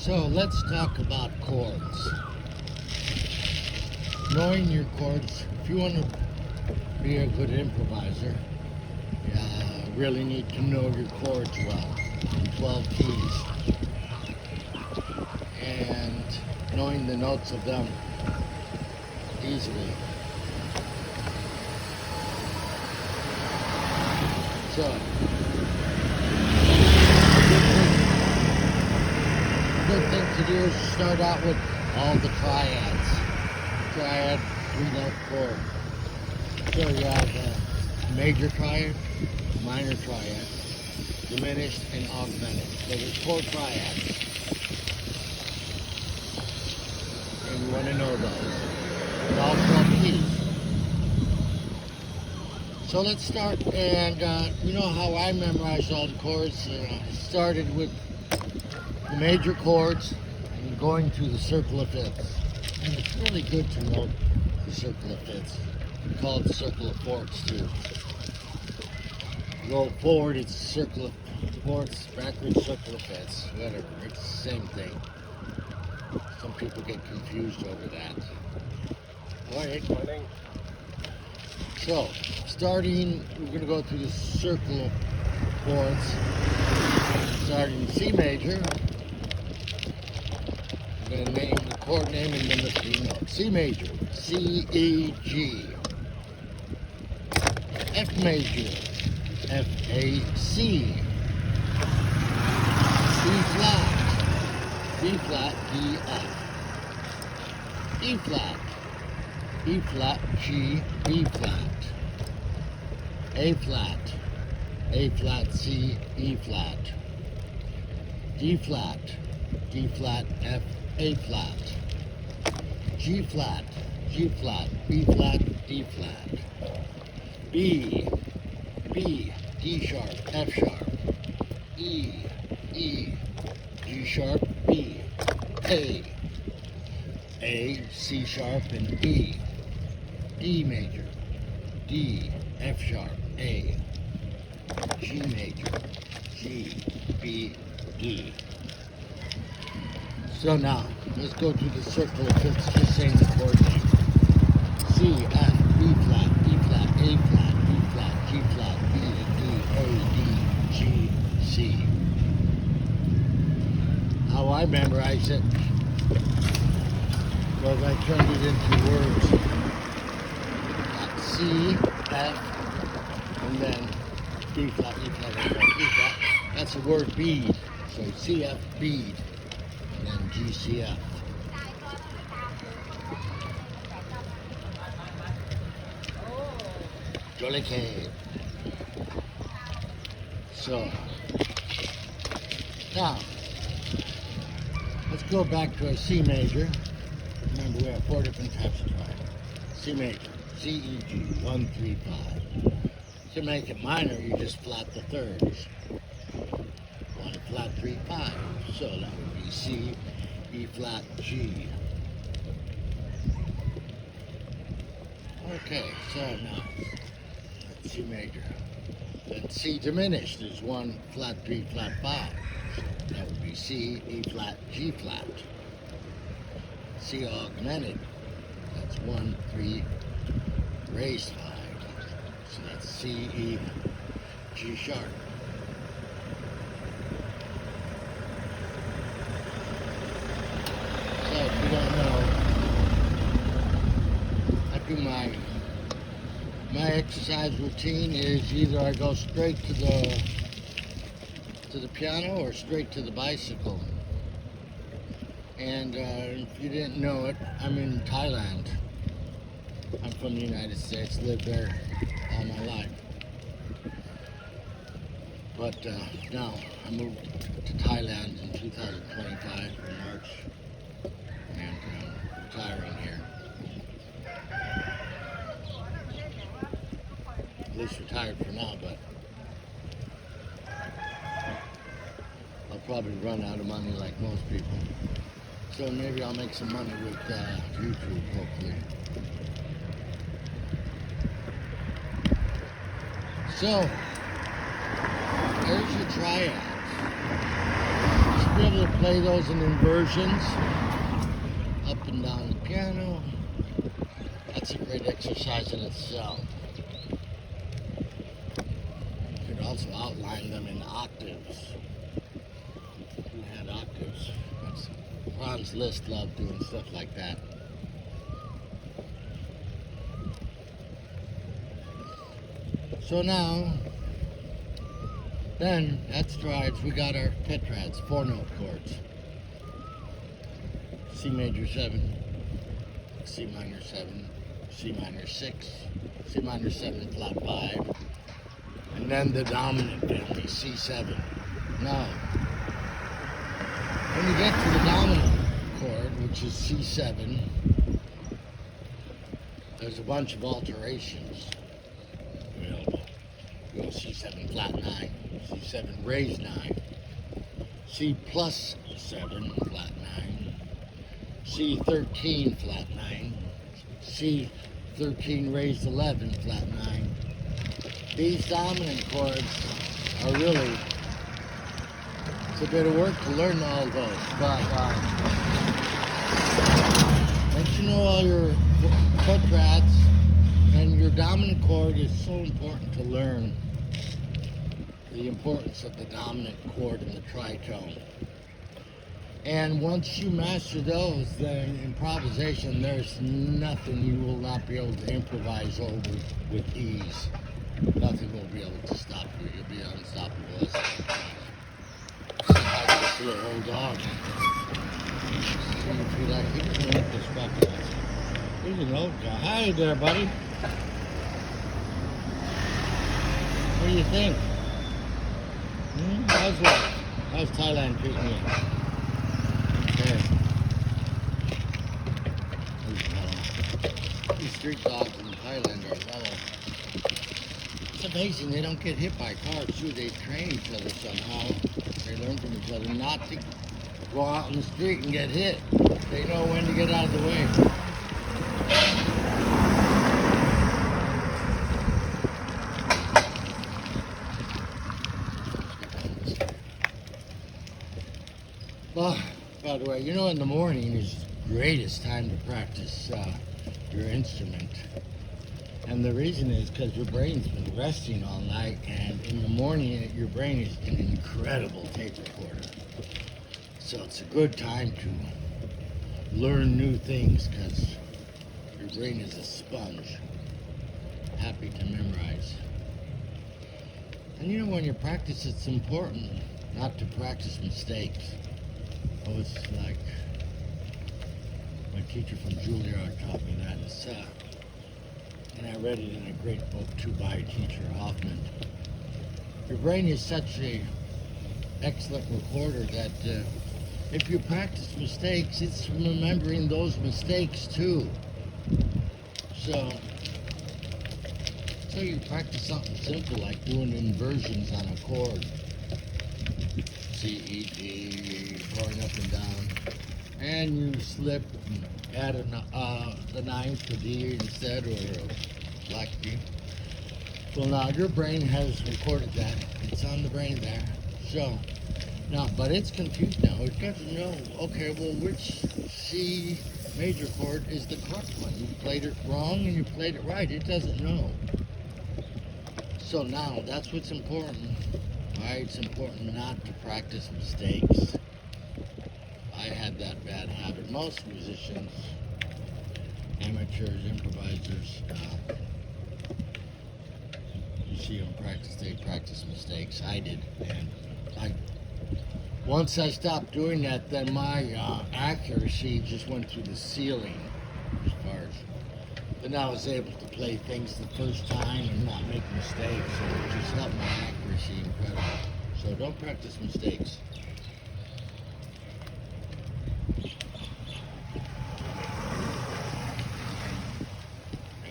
So let's talk about chords. Knowing your chords, if you want to be a good improviser, you really need to know your chords well, in 12 keys, and knowing the notes of them easily. So, good thing to do is start out with all the triads. Triad, 3-note chord. So you have a major triad, minor triad, diminished, and augmented. So there's 4 triads. And you want to know those. And all 12 keys. So let's start, and you know how I memorized all the chords? I started with the major chords and going to the circle of fifths. And it's really good to know the circle of fifths. We call it the circle of fourths too. Go forward, it's the circle of fourths, backwards, circle of fifths, whatever. It's the same thing. Some people get confused over that. Alright. So, starting, we're going to go through the circle of fourths. Starting C major. I'm going to name the chord name and then the 3 notes. C major, C, E, G. F major, F, A, C. C flat, B flat, D, F. E flat, E flat, G, B flat. A flat, C, E flat. D flat, F, A flat. G flat, B flat, D flat. B, D sharp, F sharp. E, G sharp, B. A, C sharp, and B. D major, D, F sharp, A. G major, G, B, D. So now, let's go through the circle of fifths, just saying the chord name. C, F, B flat, E flat, A flat, B flat, G flat, B, D, A, D, G, C. How I memorize it was I turned it into words. C, F, and then B flat, E flat, A flat, B flat. That's the word bead. So C, F, bead. And then GCF. Jolly Cave. So, now, let's go back to a C major. Remember, we have 4 different types of triad. C major, C, E, G, 1, 3, 5. To make it minor, you just flat the thirds. 1 flat, 3, 5. So that would be C, E flat, G. Okay, so now C major. Then C diminished is 1 flat, 3 flat, 5. So that would be C, E flat, G flat. C augmented. That's 1, 3 raised 5. So that's C, E, G sharp. So if you don't know, I do my exercise routine is either I go straight to the piano or straight to the bicycle. And if you didn't know it, I'm in Thailand. I'm from the United States, lived there all my life. But now I moved to Thailand in 2025 in March, and I'm retiring here. At least retired for now, but I'll probably run out of money like most people. So maybe I'll make some money with YouTube, hopefully. So, there's your triads. You should be able to play those in inversions, up and down the piano. That's a great exercise in itself. You could also outline them in octaves. Who had octaves? That's Franz Liszt loved doing stuff like that. So now, then at strides, we got our tetrads, 4-note chords. C major 7, C minor 7, C minor 6, C minor 7 flat 5, and then the dominant family, C7. Now, when you get to the dominant chord, which is C7, there's a bunch of alterations available. You go C7 flat 9, C7 raised 9, C plus 7 flat 9, C13 flat 9, C13 raised 11 flat 9. These dominant chords are really, it's a bit of work to learn all those, but once you know all your tetrads and your dominant chord, is so important to learn the importance of the dominant chord and the tritone. And once you master those, then improvisation, there's nothing you will not be able to improvise over with ease. Nothing will be able to stop you. You'll be unstoppable. This little old dog. See if you like it. Look at this puppy. He's an old guy. Hi there, buddy. What do you think? How's life? How's Thailand treating you? Okay. These street dogs in Thailand are mellow. It's amazing they don't get hit by cars too. They train each other somehow. They learn from each other not to go out in the street and get hit. They know when to get out of the way. Well, by the way, you know, in the morning is the greatest time to practice your instrument. And the reason is because your brain's been resting all night, and in the morning your brain is an incredible tape recorder. So it's a good time to learn new things because your brain is a sponge, happy to memorize. And you know, when you practice, it's important not to practice mistakes. Oh, it's like my teacher from Juilliard taught me that. And I read it in a great book too by teacher Hoffman. Your brain is such a excellent recorder that if you practice mistakes, it's remembering those mistakes too. So you practice something simple like doing inversions on a chord. C, E, D, going up and down, and you slip and add the ninth to D instead, or a black D. Well, now your brain has recorded that. It's on the brain there. So now, but it's confused now. It doesn't know. Okay, well, which C major chord is the correct one? You played it wrong and you played it right. It doesn't know. So now that's what's important. Right? It's important not to practice mistakes. I had that bad habit. Most musicians, amateurs, improvisers, you see them practice, they practice mistakes. I did. And once I stopped doing that, then my accuracy just went through the ceiling as far as. Then I was able to play things the first time and not make mistakes. So it just helped my accuracy incredible. So don't practice mistakes.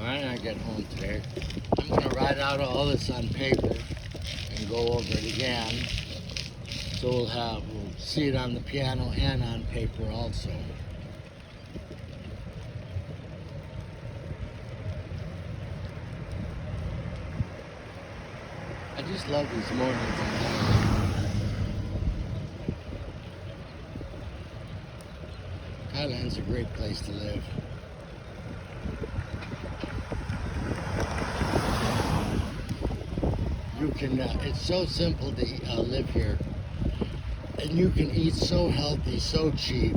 When I get home today, I'm going to write out all this on paper and go over it again. So we'll see it on the piano and on paper also. I just love these mornings. Thailand's a great place to live. You can, it's so simple to live here. And you can eat so healthy, so cheap.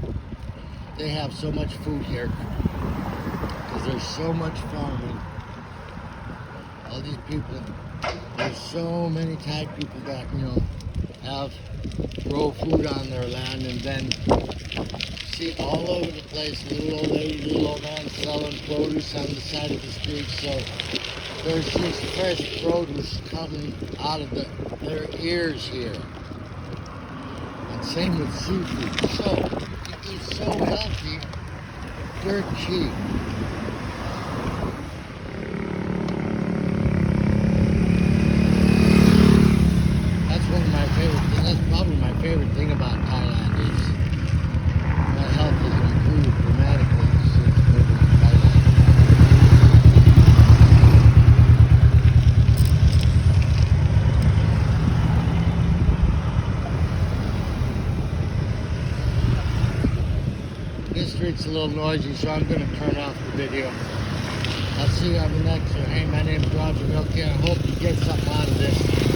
They have so much food here because there's so much farming. All these people, there's so many Thai people that, grow food on their land, and then see all over the place, little old lady, little old man selling produce on the side of the street. So there's just fresh produce coming out of their ears here. And same with seafood. So it's so healthy, dirt cheap. That's one of my favorite things. That's probably my favorite thing about Thailand is my health has improved dramatically since moving to Thailand. This street's a little noisy, so I'm going to turn off the video. I'll see you on the next one. Hey, my name's Roger Milky. I hope you get something out of this.